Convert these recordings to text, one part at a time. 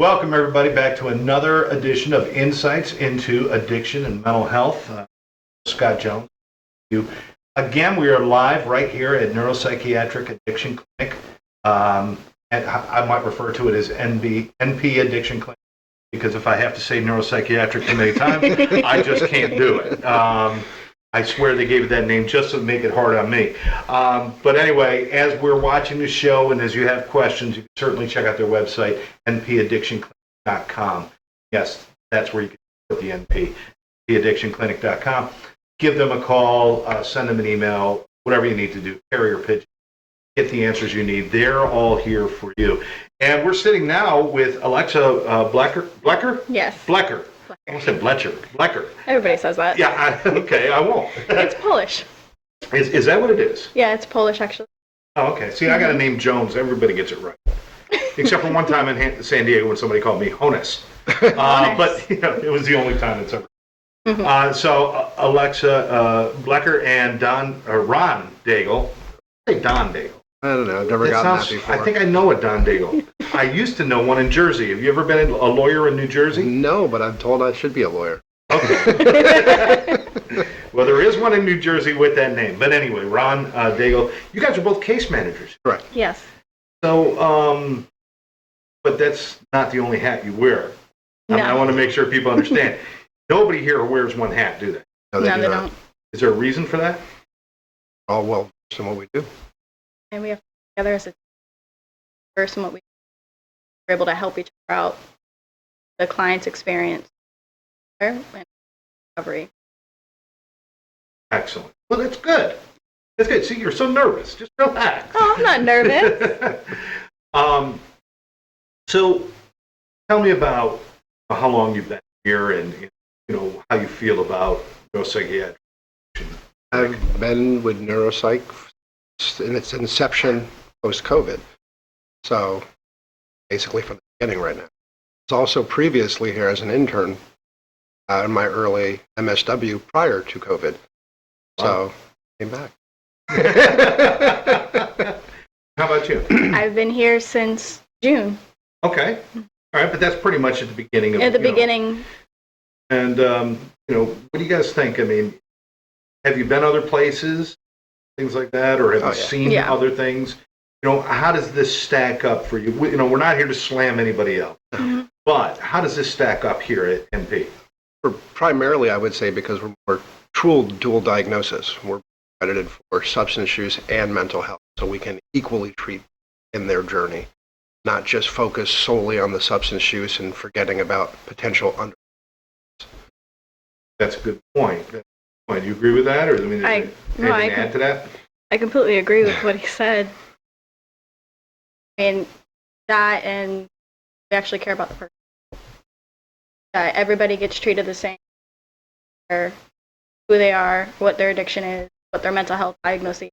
Welcome, everybody, back to another edition of Insights into Addiction and Mental Health. Scott Jones. Again, we are live right here at Neuro Psychiatric Addiction Clinic. And I might refer to it as NP Addiction Clinic, because if I have to say neuropsychiatric too many times, I just can't do it. I swear they gave it that name just to make it hard on me. But anyway, as we're watching the show and as you have questions, you can certainly check out their website, npaddictionclinic.com. Yes, that's where you can put the NP, npaddictionclinic.com. Give them a call, send them an email, whatever you need to do, carrier pigeon. Get the answers you need. They're all here for you. And we're sitting now with Alexa Blecker? Yes. Blecker. I almost said Blecher. Blecker. Everybody says that. Yeah, okay, I won't. It's Polish. Is that what it is? Yeah, it's Polish, actually. Oh, okay. See, I got a name Jones. Everybody gets it right. Except for one time in San Diego when somebody called me Jonas. But it was the only time it's ever. So Alexa Blecker and Ron Daigle. Say Don Daigle. I don't know. I've never gotten that before. I think I know a Don Daigle. I used to know one in Jersey. Have you ever been a lawyer in New Jersey? No, but I'm told I should be a lawyer. Okay. Well, there is one in New Jersey with that name. But anyway, Ron Daigle. You guys are both case managers. Correct. Yes. So, but that's not the only hat you wear. I mean, I want to make sure people understand. Nobody here wears one hat, do they? No, they don't. Is there a reason for that? Oh, well, that's what we do. And we have to work together as a person, what we're able to help each other out, the client's experience, and recovery. Excellent. Well, that's good. That's good. See, you're so nervous. Just relax. Oh, I'm not nervous. So, tell me about how long you've been here and how you feel about neuropsychiatry. I've been with neuropsych in its inception post-COVID. So, basically from the beginning right now. I was also previously here as an intern in my early MSW prior to COVID. So, came back. How about you? I've been here since June. Okay. All right, but that's pretty much at the beginning of At the beginning. And, what do you guys think? I mean, have you been other places, things like that, or have you seen other things? How does this stack up for you? We're not here to slam anybody else, but how does this stack up here at MP? Primarily, I would say because we're true dual diagnosis. We're accredited for substance use and mental health, so we can equally treat in their journey, not just focus solely on the substance use and forgetting about potential under. That's a good point. Do you agree with that, or anything to add to that? I completely agree with what he said. And that, and we actually care about the person. Everybody gets treated the same. Who they are, what their addiction is, what their mental health diagnosis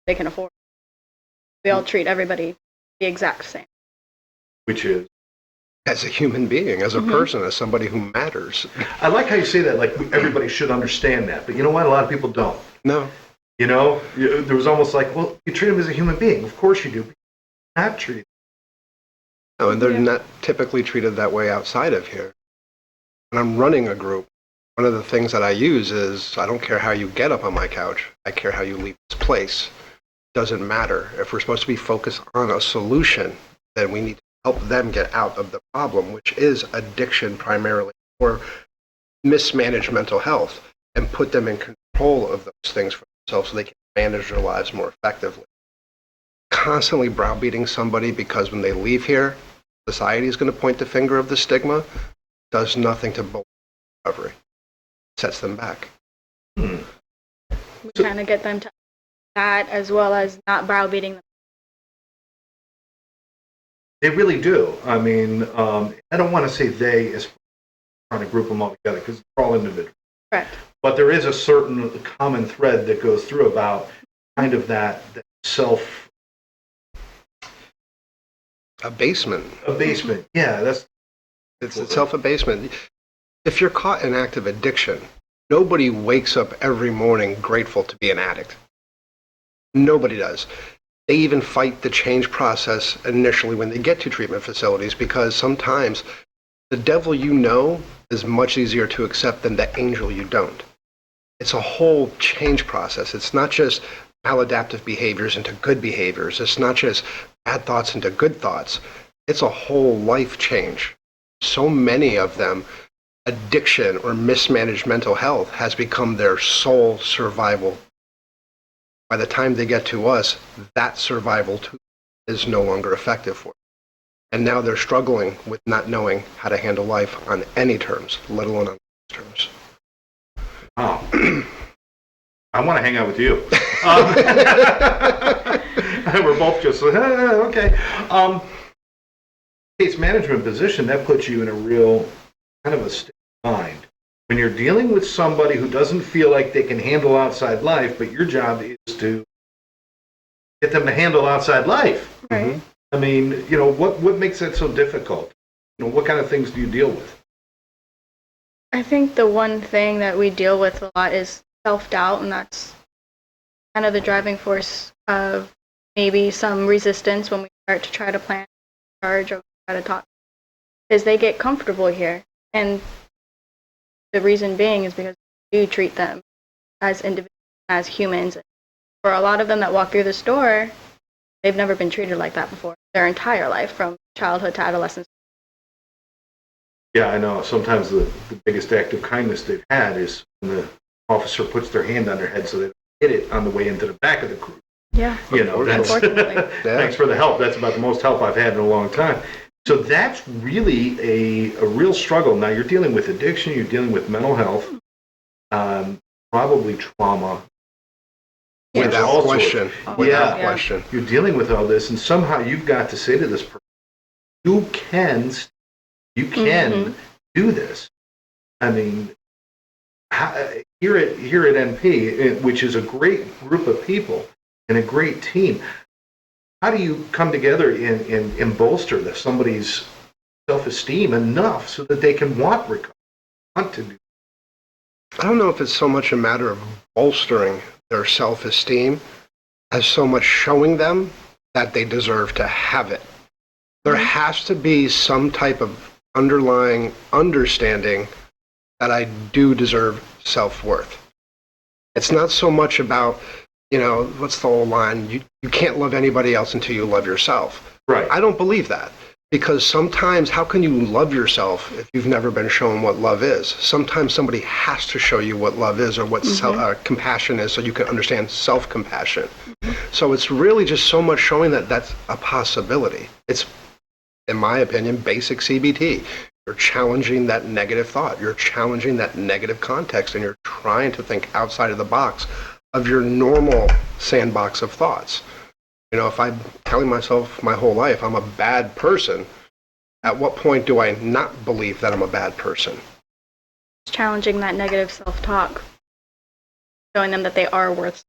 they can afford. We all treat everybody the exact same. Which is? As a human being, as a person, as somebody who matters. I like how you say that, like everybody should understand that. But you know what? A lot of people don't. No. There was almost like, well, you treat them as a human being. Of course you do. But you're not treated. No, and they're not typically treated that way outside of here. When I'm running a group, one of the things that I use is, I don't care how you get up on my couch. I care how you leave this place. Doesn't matter. If we're supposed to be focused on a solution, then we need to help them get out of the problem, which is addiction primarily, or mismanaged mental health, and put them in control of those things for themselves so they can manage their lives more effectively. Constantly browbeating somebody because when they leave here, society is going to point the finger of the stigma, does nothing to bolster recovery. Sets them back. We kind of get them to that, as well as not browbeating them. They really do. I mean, I don't want to say they as trying to group them all together because they're all individuals. Correct. But there is a certain common thread that goes through about kind of that self abasement. Yeah, it's a self-abasement. If you're caught in active addiction, nobody wakes up every morning grateful to be an addict. Nobody does. They even fight the change process initially when they get to treatment facilities, because sometimes the devil you know is much easier to accept than the angel you don't. It's a whole change process. It's not just maladaptive behaviors into good behaviors. It's not just bad thoughts into good thoughts. It's a whole life change. So many of them, addiction or mismanaged mental health has become their sole survival. By the time they get to us, that survival tool is no longer effective for them. And now they're struggling with not knowing how to handle life on any terms, let alone on terms. Wow. I want to hang out with you. We're both just, okay. Case management position, that puts you in a real kind of a state of mind. When you're dealing with somebody who doesn't feel like they can handle outside life, but your job is to get them to handle outside life. Right. I mean, what makes that so difficult? What kind of things do you deal with? I think the one thing that we deal with a lot is self-doubt, and that's kind of the driving force of maybe some resistance when we start to try to plan, charge, or try to talk, is they get comfortable here. And the reason being is because we do treat them as individuals, as humans. For a lot of them that walk through this door, they've never been treated like that before, their entire life, from childhood to adolescence. Yeah, I know. Sometimes the biggest act of kindness they've had is when the officer puts their hand on their head so they don't hit it on the way into the back of the group. Yeah. That's, Unfortunately. thanks for the help. That's about the most help I've had in a long time. So that's really a real struggle. Now you're dealing with addiction, you're dealing with mental health, probably trauma. Yeah. Without question. Without question. You're dealing with all this, and somehow you've got to say to this person, you can do this. I mean, here at NP, which is a great group of people and a great team, how do you come together and bolster somebody's self-esteem enough so that they can want recovery, want to do? I don't know if it's so much a matter of bolstering their self-esteem as so much showing them that they deserve to have it. There has to be some type of underlying understanding that I do deserve self-worth. It's not so much about, what's the old line? You can't love anybody else until you love yourself. Right. I don't believe that, because sometimes how can you love yourself if you've never been shown what love is? Sometimes somebody has to show you what love is or what compassion is so you can understand self-compassion. So it's really just so much showing that that's a possibility. It's, in my opinion, basic CBT. You're challenging that negative thought. You're challenging that negative context, and you're trying to think outside of the box of your normal sandbox of thoughts. If I'm telling myself my whole life I'm a bad person, at what point do I not believe that I'm a bad person? Challenging that negative self-talk, showing them that they are worth,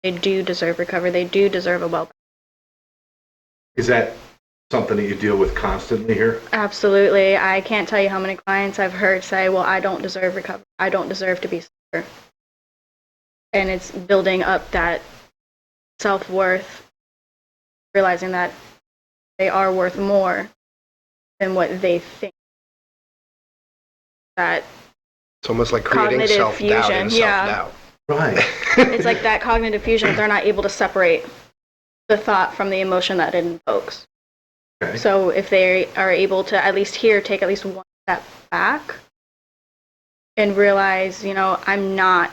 they do deserve recovery, they do deserve a well. Is that something that you deal with constantly here? Absolutely. I can't tell you how many clients I've heard say, well, I don't deserve recovery. I don't deserve to be sober. And it's building up that self-worth, realizing that they are worth more than what they think. That it's almost like creating cognitive self-doubt fusion, and yeah. self-doubt. Right. It's like that cognitive fusion. They're not able to separate the thought from the emotion that it invokes. Okay. So if they are able to at least take at least one step back and realize, I'm not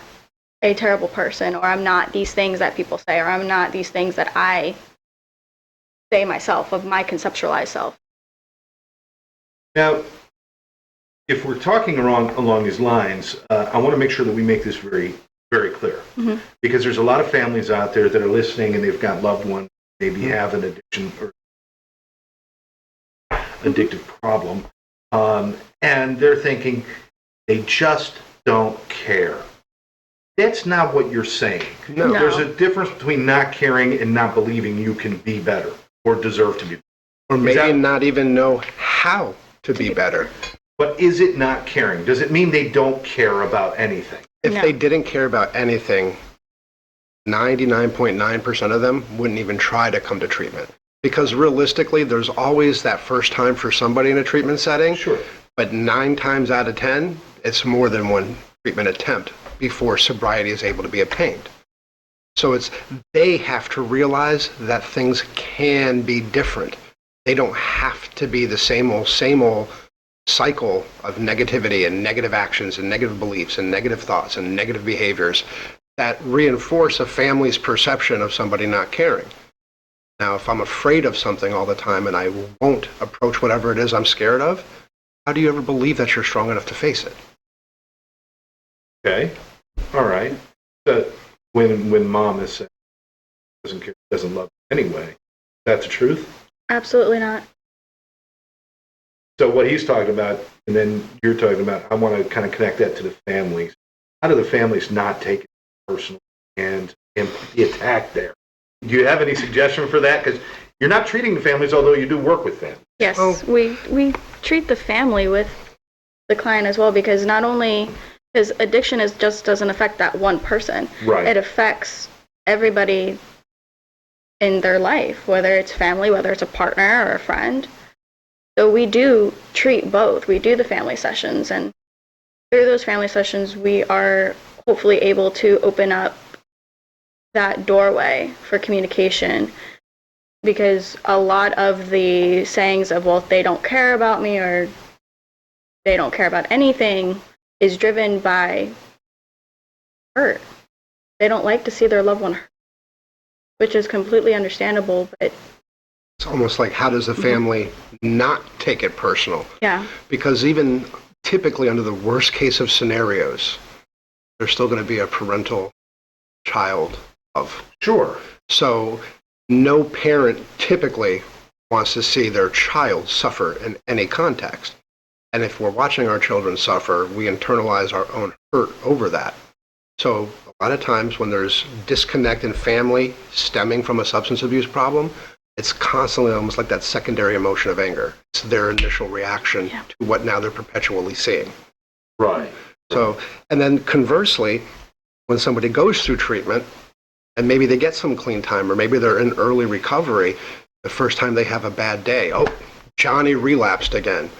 a terrible person, or I'm not these things that people say, or I'm not these things that I say myself, of my conceptualized self. Now, if we're talking along these lines, I want to make sure that we make this very, very clear. Because there's a lot of families out there that are listening and they've got loved ones who maybe have an addiction or addictive problem, and they're thinking they just don't care. That's not what you're saying. No. There's a difference between not caring and not believing you can be better or deserve to be better. Or maybe not even know how to be better. But is it not caring? Does it mean they don't care about anything? If No. they didn't care about anything, 99.9% of them wouldn't even try to come to treatment. Because realistically, there's always that first time for somebody in a treatment setting. Sure. But 9 times out of 10, it's more than one treatment attempt before sobriety is able to be obtained. So they have to realize that things can be different. They don't have to be the same old cycle of negativity and negative actions and negative beliefs and negative thoughts and negative behaviors that reinforce a family's perception of somebody not caring. Now, if I'm afraid of something all the time and I won't approach whatever it is I'm scared of, how do you ever believe that you're strong enough to face it? Okay. All right. So when mom is saying doesn't care, doesn't love you anyway, that's the truth? Absolutely not. So what he's talking about, and then you're talking about, I want to kind of connect that to the families. How do the families not take it personally and put the attack there? Do you have any suggestion for that? Because you're not treating the families, although you do work with them. Yes, we treat the family with the client as well, because not only his addiction just doesn't affect that one person. Right. It affects everybody in their life, whether it's family, whether it's a partner or a friend. So we do treat both. We do the family sessions, and through those family sessions, we are hopefully able to open up that doorway for communication, because a lot of the sayings of, well, they don't care about me or they don't care about anything is driven by hurt. They don't like to see their loved one hurt, which is completely understandable, but it's almost like, how does the family not take it personal? yeah. Because even typically under the worst case of scenarios, there's still going to be a parental child love. Sure. So no parent typically wants to see their child suffer in any context. And if we're watching our children suffer, we internalize our own hurt over that. So a lot of times when there's disconnect in family stemming from a substance abuse problem, it's constantly almost like that secondary emotion of anger. It's their initial reaction to what now they're perpetually seeing. Right. So, and then conversely, when somebody goes through treatment and maybe they get some clean time, or maybe they're in early recovery, the first time they have a bad day, oh, Johnny relapsed again.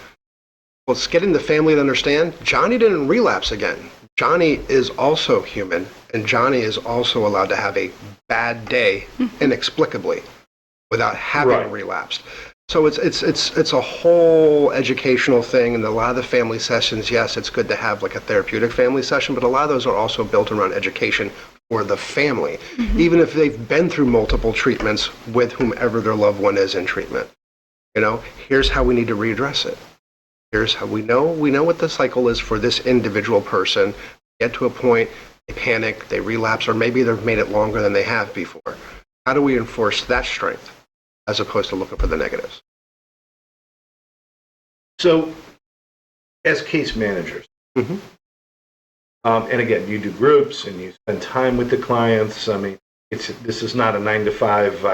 Well, it's getting the family to understand Johnny didn't relapse again. Johnny is also human, and Johnny is also allowed to have a bad day inexplicably without having relapsed. So it's a whole educational thing, and a lot of the family sessions, yes, it's good to have like a therapeutic family session, but a lot of those are also built around education for the family, even if they've been through multiple treatments with whomever their loved one is in treatment. You know, here's how we need to readdress it. Here's how we know what the cycle is for this individual person. Get to a point, they panic, they relapse, or maybe they've made it longer than they have before. How do we enforce that strength as opposed to looking for the negatives? So, as case managers, and again, you do groups and you spend time with the clients. I mean, this is not a 9 to 5.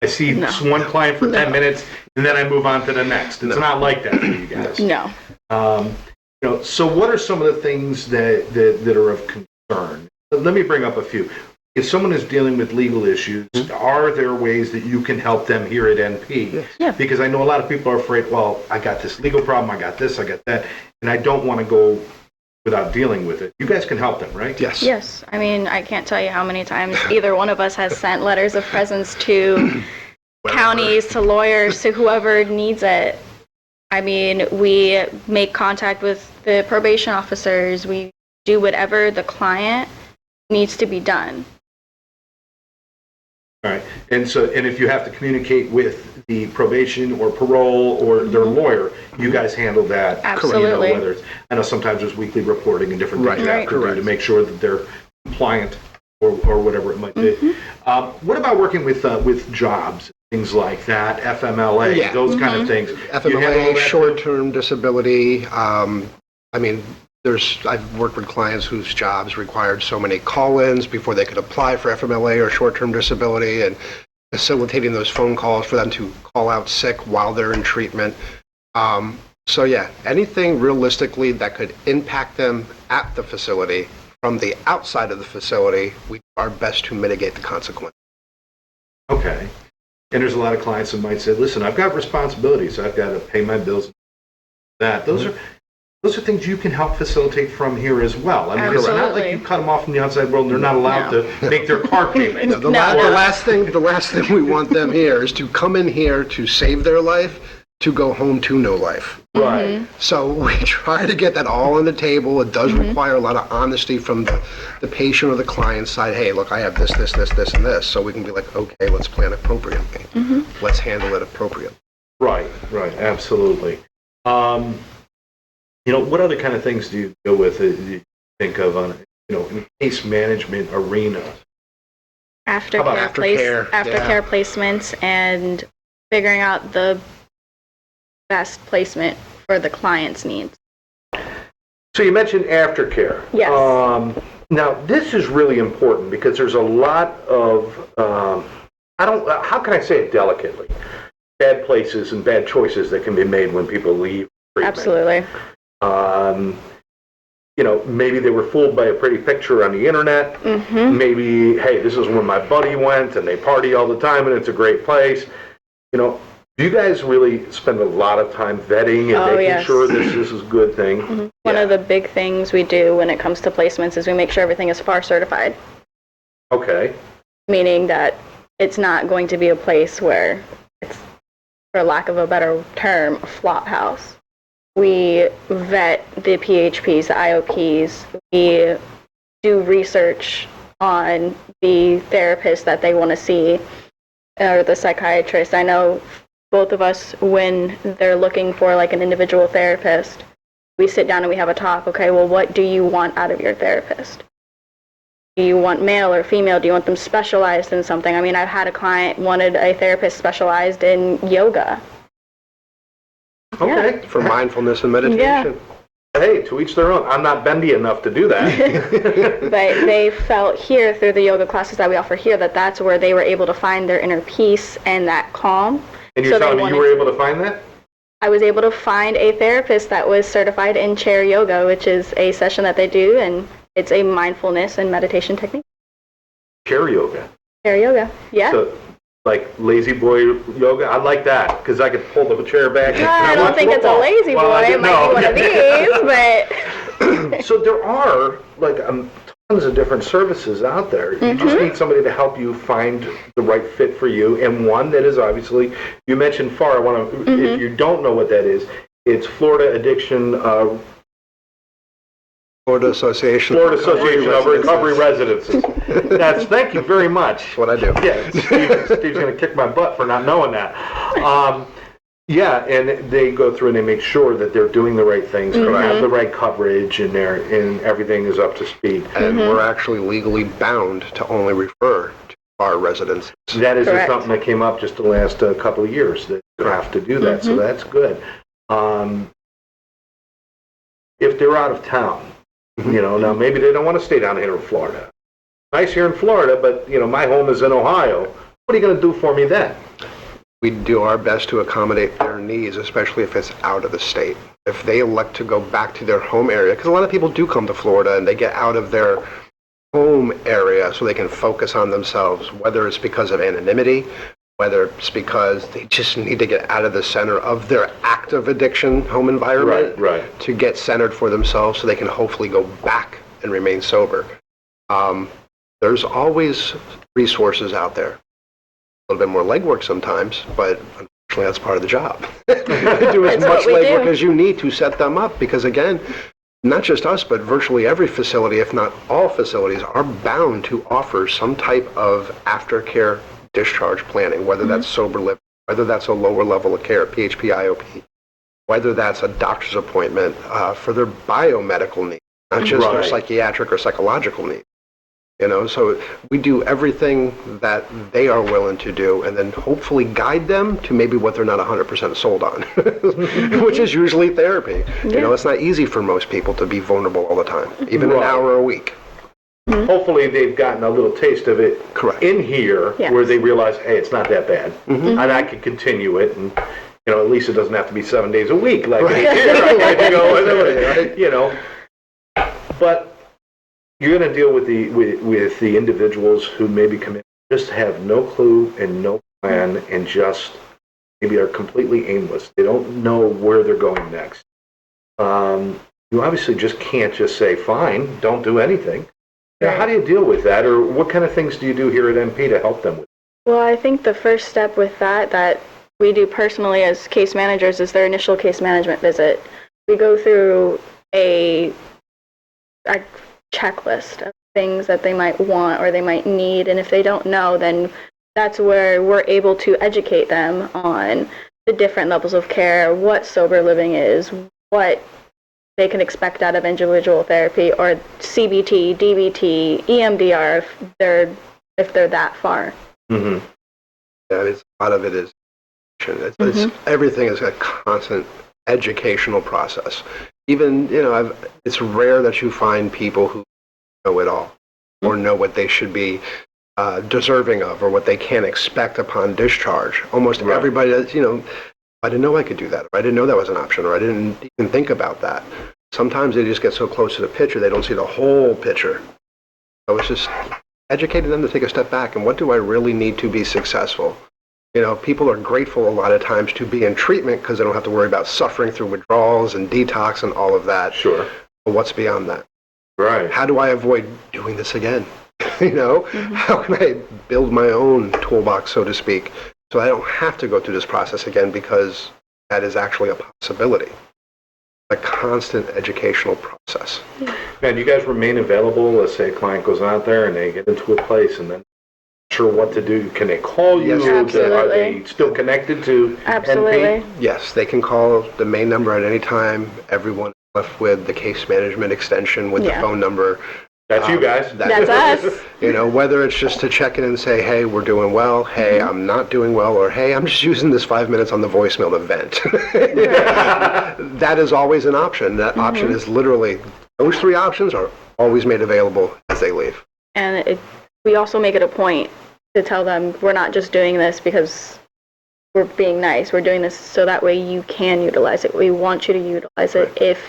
I see one client for 10 minutes and then I move on to the next. It's not like that for you guys. No. You know, so what are some of the things that are of concern? Let me bring up a few. If someone is dealing with legal issues, are there ways that you can help them here at NP? Yeah. Because I know a lot of people are afraid, well, I got this legal problem, I got this, I got that, and I don't want to go without dealing with it. You guys can help them, right? Yes. Yes. I mean, I can't tell you how many times either one of us has sent letters of presence to counties, to lawyers, to whoever needs it. I mean, we make contact with the probation officers. We do whatever the client needs to be done. All right. And if you have to communicate with the probation or parole or their lawyer, you guys handle that. Absolutely. You know, whether I know sometimes there's weekly reporting and different things you have to do to make sure that they're compliant or whatever it might be. What about working with jobs, things like that, FMLA, those kind of things? FMLA, short-term disability. I mean, I've worked with clients whose jobs required so many call-ins before they could apply for FMLA or short-term disability, and facilitating those phone calls for them to call out sick while they're in treatment. So yeah, anything realistically that could impact them at the facility from the outside of the facility, we do our best to mitigate the consequences. Okay. And there's a lot of clients that might say, listen, I've got responsibilities. I've got to pay my bills. Those are things you can help facilitate from here as well. I mean, it's not like you cut them off from the outside world and they're not allowed to make their car payment. The last thing we want them here is to come in here to save their life, to go home to no life. Right. So we try to get that all on the table. It does require a lot of honesty from the patient or the client side. Hey, look, I have this, and this. So we can be like, okay, let's plan appropriately. Let's handle it appropriately. Right, absolutely. What other kind of things do you deal with, you think of on, in case management arena? Aftercare? Aftercare placements and figuring out the best placement for the client's needs. So you mentioned aftercare. Yes. Now, this is really important because there's a lot of, how can I say it delicately? Bad places and bad choices that can be made when people leave treatment. Absolutely. Maybe they were fooled by a pretty picture on the internet. Maybe, hey, this is where my buddy went and they party all the time and it's a great place. Do you guys really spend a lot of time vetting and making sure this is a good thing? One of the big things we do when it comes to placements is we make sure everything is FAR certified. Okay. Meaning that it's not going to be a place where it's, for lack of a better term, a flop house. We vet the PHPs, the IOPs. We do research on the therapist that they want to see, or the psychiatrist. I know both of us, when they're looking for like an individual therapist, we sit down and we have a talk. Okay, well, what do you want out of your therapist? Do you want male or female? Do you want them specialized in something? I mean, I've had a client wanted a therapist specialized in yoga. Okay. For mindfulness and meditation. Yeah. Hey, to each their own. I'm not bendy enough to do that. But they felt here through the yoga classes that we offer here that that's where they were able to find their inner peace and that calm. And you're telling me you were able to find that? I was able to find a therapist that was certified in chair yoga, which is a session that they do, and it's a mindfulness and meditation technique. Chair yoga? Chair yoga, yeah. So, like lazy boy yoga? I like that, because I could pull the chair back. I don't think it's a lazy boy. It might be one of these, but... So there are, like, tons of different services out there. You just need somebody to help you find the right fit for you, and one that is obviously, you mentioned FAR. I want to, if you don't know what that is, it's Florida Association of Recovery Residences. Thank you very much. That's what I do. Yeah, Steve's going to kick my butt for not knowing that. And they go through and they make sure that they're doing the right things, have the right coverage, and everything is up to speed. And we're actually legally bound to only refer to our residents. That is something that came up just the last couple of years, that you have to do that, so that's good. If they're out of town, now maybe they don't want to stay down here in Florida. Nice here in Florida, but, my home is in Ohio. What are you going to do for me then? We do our best to accommodate their needs, especially if it's out of the state. If they elect to go back to their home area, because a lot of people do come to Florida and they get out of their home area so they can focus on themselves, whether it's because of anonymity, whether it's because they just need to get out of the center of their active addiction home environment to get centered for themselves so they can hopefully go back and remain sober. There's always resources out there. A little bit more legwork sometimes, but unfortunately that's part of the job. Do as much legwork as you need to set them up, because again, not just us, but virtually every facility, if not all facilities, are bound to offer some type of aftercare discharge planning, whether that's sober living, whether that's a lower level of care, PHP, IOP, whether that's a doctor's appointment for their biomedical needs, not just their psychiatric or psychological needs. So we do everything that they are willing to do, and then hopefully guide them to maybe what they're not 100% sold on, which is usually therapy. It's not easy for most people to be vulnerable all the time, even an hour a week. Hopefully they've gotten a little taste of it in here, where they realize, hey, it's not that bad, and I can continue it, and at least it doesn't have to be 7 days a week like it is here. But you're going to deal with the individuals who maybe come in, just have no clue and no plan and just maybe are completely aimless. They don't know where they're going next. You obviously just can't just say, fine, don't do anything. Now, how do you deal with that, or what kind of things do you do here at MP to help them with? Well, I think the first step with that we do personally as case managers is their initial case management visit. We go through a checklist of things that they might want or they might need, and if they don't know, then that's where we're able to educate them on the different levels of care, what sober living is, what they can expect out of individual therapy or CBT, DBT, EMDR if they're that far. Mm-hmm. Yeah, a lot of it is it's everything is a constant educational process. Even it's rare that you find people who know it all or know what they should be deserving of or what they can expect upon discharge. Almost everybody does. I didn't know I could do that, or I didn't know that was an option, or I didn't even think about that. Sometimes they just get so close to the picture, they don't see the whole picture. So it's just educating them to take a step back, and what do I really need to be successful? People are grateful a lot of times to be in treatment because they don't have to worry about suffering through withdrawals and detox and all of that. Sure. But what's beyond that? Right. How do I avoid doing this again? How can I build my own toolbox, so to speak, so I don't have to go through this process again, because that is actually a possibility. A constant educational process. Man, do you guys remain available? Let's say a client goes out there and they get into a place and then not sure what to do. Can they call you? Yes, absolutely. Are they still connected to Absolutely. NP? Yes, they can call the main number at any time. Everyone is left with the case management extension with the phone number. That's you guys. That's us. Whether it's just to check in and say, hey, we're doing well, hey, I'm not doing well, or hey, I'm just using this 5 minutes on the voicemail to vent. That is always an option. That option is literally, those three options are always made available as they leave. And we also make it a point to tell them we're not just doing this because we're being nice. We're doing this so that way you can utilize it. We want you to utilize it. If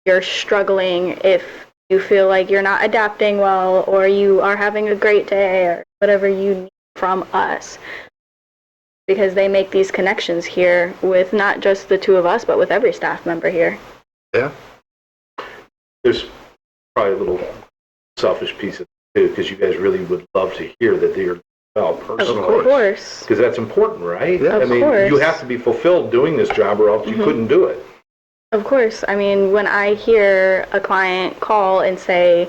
you're struggling, if you feel like you're not adapting well, or you are having a great day, or whatever you need from us. Because they make these connections here with not just the two of us, but with every staff member here. Yeah. There's probably a little selfish piece of it too, because you guys really would love to hear that they're well personally. Of course. Because that's important, right? Yeah. Of course. You have to be fulfilled doing this job or else you couldn't do it. Of course. I mean, when I hear a client call and say,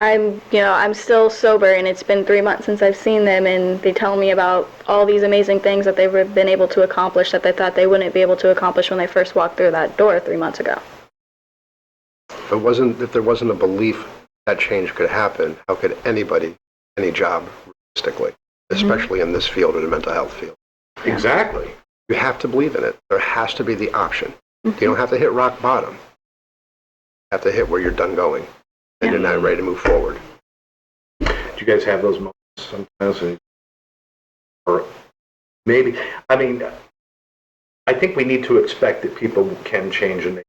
I'm still sober and it's been 3 months since I've seen them, and they tell me about all these amazing things that they've been able to accomplish that they thought they wouldn't be able to accomplish when they first walked through that door 3 months ago. If there wasn't a belief that change could happen, how could anybody, any job, realistically, especially in this field or the mental health field? Exactly. You have to believe in it. There has to be the option. You don't have to hit rock bottom. You have to hit where you're done going, and you're not ready to move forward. Do you guys have those moments sometimes? Or maybe, I think we need to expect that people can change, and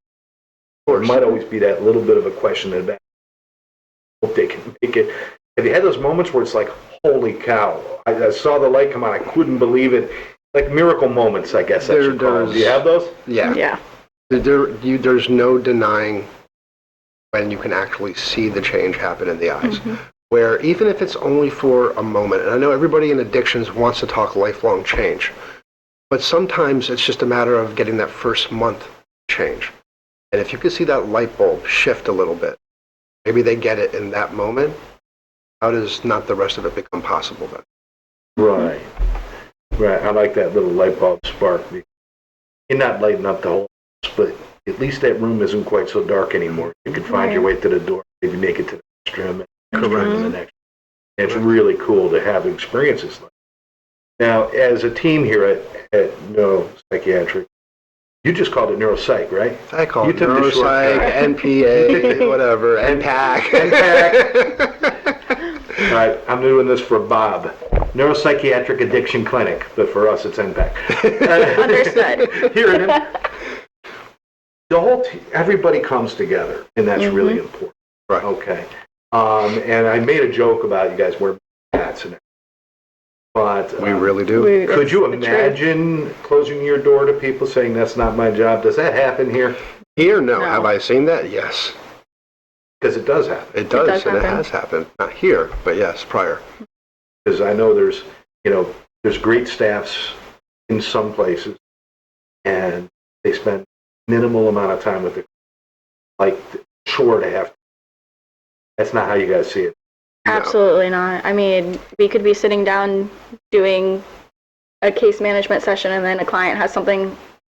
there might always be that little bit of a question in the back. Hope they can make it. Have you had those moments where it's like, holy cow, I saw the light come on, I couldn't believe it? Like miracle moments, I guess I should call them. Do you have those? Yeah. Yeah. There's no denying when you can actually see the change happen in the eyes. Where even if it's only for a moment, and I know everybody in addictions wants to talk lifelong change, but sometimes it's just a matter of getting that first month change. And if you can see that light bulb shift a little bit, maybe they get it in that moment, how does not the rest of it become possible then? Right. I like that little light bulb spark. You're not lighting up the whole house, but at least that room isn't quite so dark anymore. You can find your way to the door, maybe make it to the next room, and the next room, and the next. It's really cool to have experiences like that. Now, as a team here at Neuro Psychiatric, you just called it neuropsych, right? I call You it took the neuropsych, NPA, whatever, NPAC. All right, I'm doing this for Bob. Neuro Psychiatric Addiction Clinic, but for us, it's NPAC. Understood. Here it is. The whole everybody comes together, and that's really important. Right. Okay. And I made a joke about you guys wearing hats and everything. But We really do. could you It's the truth. imagine closing your door to people saying that's not my job? Does that happen here? Here, no. No. Have I seen that? Yes. Because it does happen. It does, does and it happen. has happened. Not here, but yes, prior. Because I know there's great staffs in some places, and they spend minimal amount of time with the, like, sure to have. That's not how you guys see it. No. Absolutely not. I mean, we could be sitting down doing a case management session, and then a client has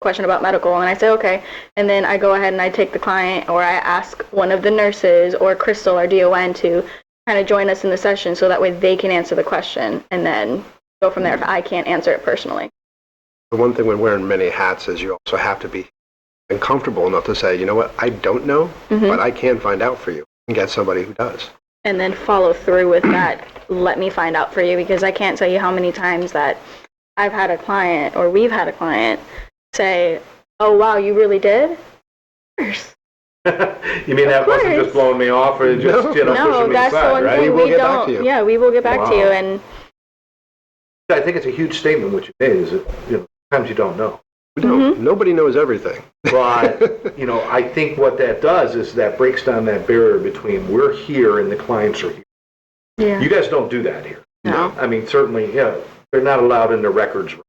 question about medical, and I say, okay, and then I go ahead and I take the client, or I ask one of the nurses or Crystal or DON to kind of join us in the session so that way they can answer the question and then go from there if I can't answer it personally. The one thing when wearing many hats is you also have to be comfortable enough to say, you know what, I don't know, but I can find out for you and get somebody who does. And then follow through with that, let me find out for you, because I can't tell you how many times that I've had a client, or we've had a client, say, oh wow, you really did? Of course. You mean that wasn't course. just blowing me off, or just pushing No, me that's the aside, one right? thing We will we get back don't. to you. Yeah, we will get back to you, Wow. and I think it's a huge statement what you made. Is that sometimes you don't know. We don't. Nobody knows everything. But, I think what that does is that breaks down that barrier between we're here and the clients are here. yeah, You guys don't do that here. no. I mean, certainly, they're not allowed in the records room.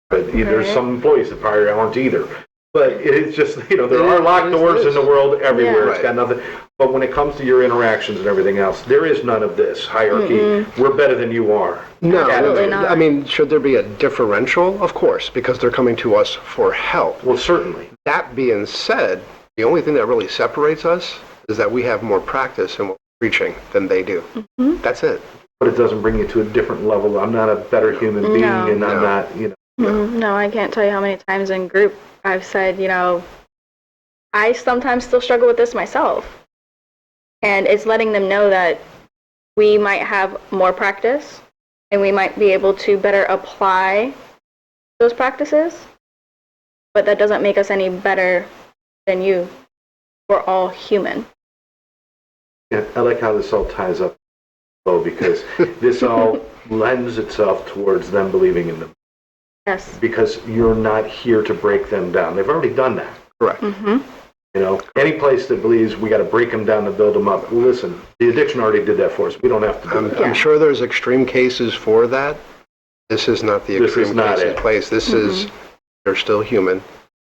But there's Right. some employees that probably aren't either. But it's just, there are locked It is. doors in the world everywhere. Yeah. It's got nothing. But when it comes to your interactions and everything else, there is none of this hierarchy. We're better than you are. No, Absolutely not. I mean, should there be a differential? Of course, because they're coming to us for help. Well, certainly. That being said, the only thing that really separates us is that we have more practice in what we're preaching than they do. That's it. But it doesn't bring you to a different level. I'm not a better human being, No. and I'm No. not, No, I can't tell you how many times in group I've said, I sometimes still struggle with this myself. And it's letting them know that we might have more practice and we might be able to better apply those practices, but that doesn't make us any better than you. We're all human. Yeah, I like how this all ties up, though, because this all lends itself towards them believing in them. Yes. Because you're not here to break them down. They've already done that. Correct. Any place that believes we got to break them down to build them up. Listen, the addiction already did that for us. We don't have to do that. I'm sure there's extreme cases for that. This is not the This is extreme not case in it. place. This is, they're still human.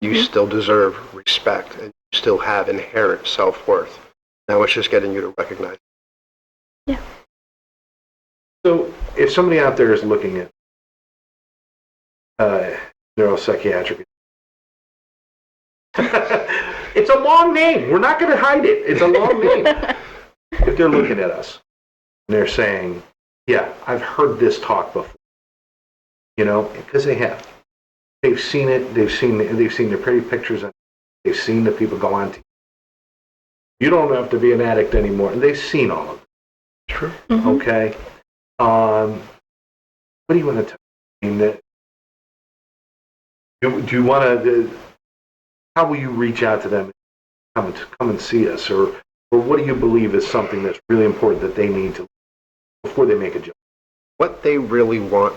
You still deserve respect, and you still have inherent self-worth. Now it's just getting you to recognize. So if somebody out there is looking at neuropsychiatric, it's a long name. We're not going to hide it. It's a long name. If they're looking at us and they're saying, yeah, I've heard this talk before, because they have. They've seen it. They've seen the pretty pictures, and they've seen the people go on TV. You don't have to be an addict anymore. And they've seen all of it. True. Okay. What do you want to tell me? I mean, do you want to? How will you reach out to them? Come and see us, or what do you believe is something that's really important that they need to before they make a judgment? What they really want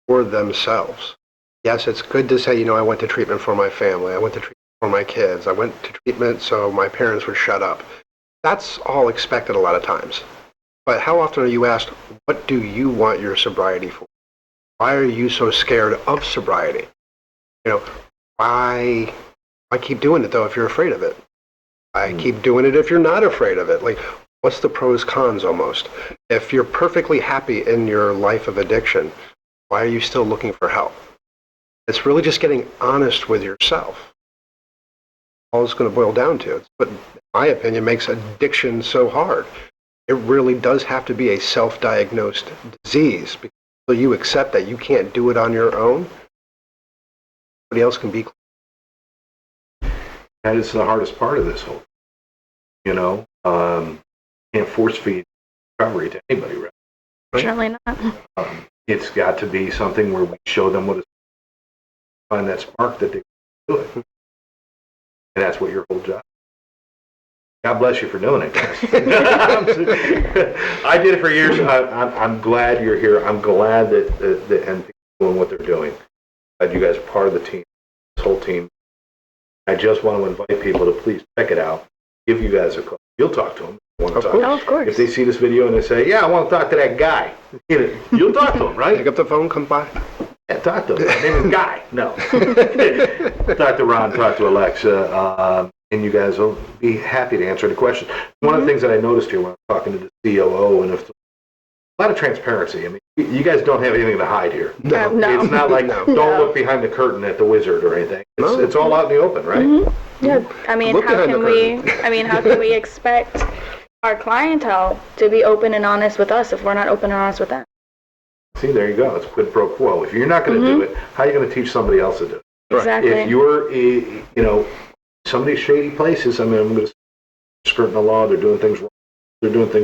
for themselves. Yes, it's good to say, I went to treatment for my family. I went to treatment for my kids. I went to treatment so my parents would shut up. That's all expected a lot of times. But how often are you asked, what do you want your sobriety for? Why are you so scared of sobriety? Why keep doing it, though, if you're afraid of it? Why keep doing it if you're not afraid of it? Like, what's the pros, cons almost? If you're perfectly happy in your life of addiction, why are you still looking for help? It's really just getting honest with yourself. All it's going to boil down to. It's what, in my opinion, makes addiction so hard. It really does have to be a self-diagnosed disease. Because you accept that you can't do it on your own, nobody else can be. That is the hardest part of this whole thing. Can't force feed recovery to anybody, right? Certainly not. It's got to be something where we show them what it's, find that spark that they do it. And that's what your whole job. God bless you for doing it, guys. I did it for years. I'm glad you're here. I'm glad that and people doing what they're doing. Glad you guys are part of the team, this whole team. I just want to invite people to please check it out. Give you guys a call. You'll talk to them. If you want to talk. Oh, of course. If they see this video and they say, "Yeah, I want to talk to that guy," you'll talk to them, right? Pick up the phone, come by. Yeah, talk to him. My name is Guy. No. Talk to Ron, talk to Alexa, and you guys will be happy to answer the questions. One of the things that I noticed here when I'm talking to the COO, and if a lot of transparency. I mean, you guys don't have anything to hide here. No. No. It's not like, don't look behind the curtain at the wizard or anything. It's all out in the open, right? Yeah. I mean, Look how behind can the how can we expect our clientele to be open and honest with us if we're not open and honest with them? See, there you go. It's quid pro quo. If you're not going to do it, how are you going to teach somebody else to do it? Exactly. If you're, some of these shady places, I mean, I'm going to skirting the law, they're doing things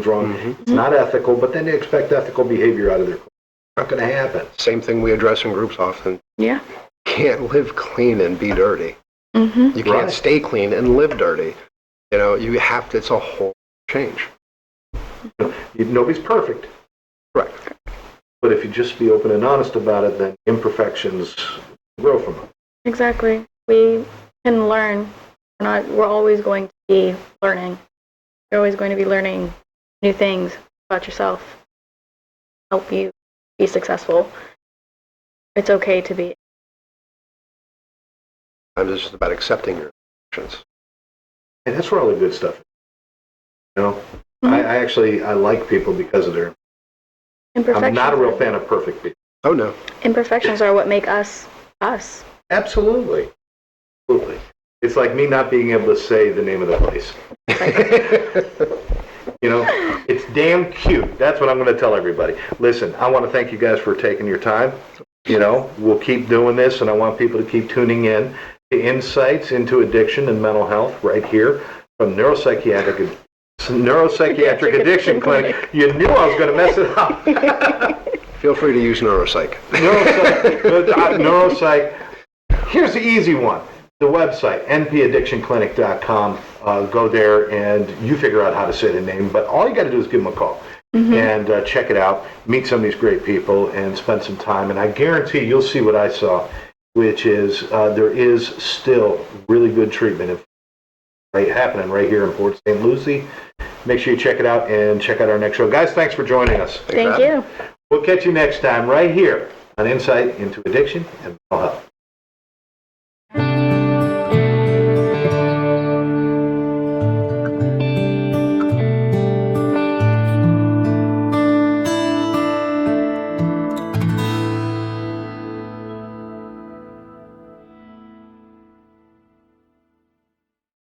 wrong. It's not ethical, but then they expect ethical behavior out of their clients. Not going to happen. Same thing we address in groups often. Yeah. You can't live clean and be dirty. Mm-hmm. You can't Right. stay clean and live dirty. You have to, it's a whole change. Nobody's perfect. Correct. But if you just be open and honest about it, then imperfections grow from them. Exactly. We can learn. We're always going to be learning. You're always going to be learning new things about yourself. Help you be successful. It's okay to be. Sometimes it's just about accepting your actions. And that's where all the good stuff is. I like people because of their... Imperfections. I'm not a real fan of perfect people. Oh, no. Imperfections are what make us us. Absolutely. Absolutely. It's like me not being able to say the name of the place. It's damn cute. That's what I'm going to tell everybody. Listen, I want to thank you guys for taking your time. We'll keep doing this, and I want people to keep tuning in to Insights into Addiction and Mental Health right here from Neuro Psychiatric Addiction Clinic. You knew I was going to mess it up. Feel free to use neuropsych. Neuropsych. Here's the easy one. The website, npaddictionclinic.com. Go there and you figure out how to say the name. But all you got to do is give them a call and check it out. Meet some of these great people and spend some time. And I guarantee you'll see what I saw, which is there is still really good treatment happening right here in Port St. Lucie. Make sure you check it out and check out our next show. Guys, thanks for joining us. Thank you. We'll catch you next time right here on Insight into Addiction and Mental Health.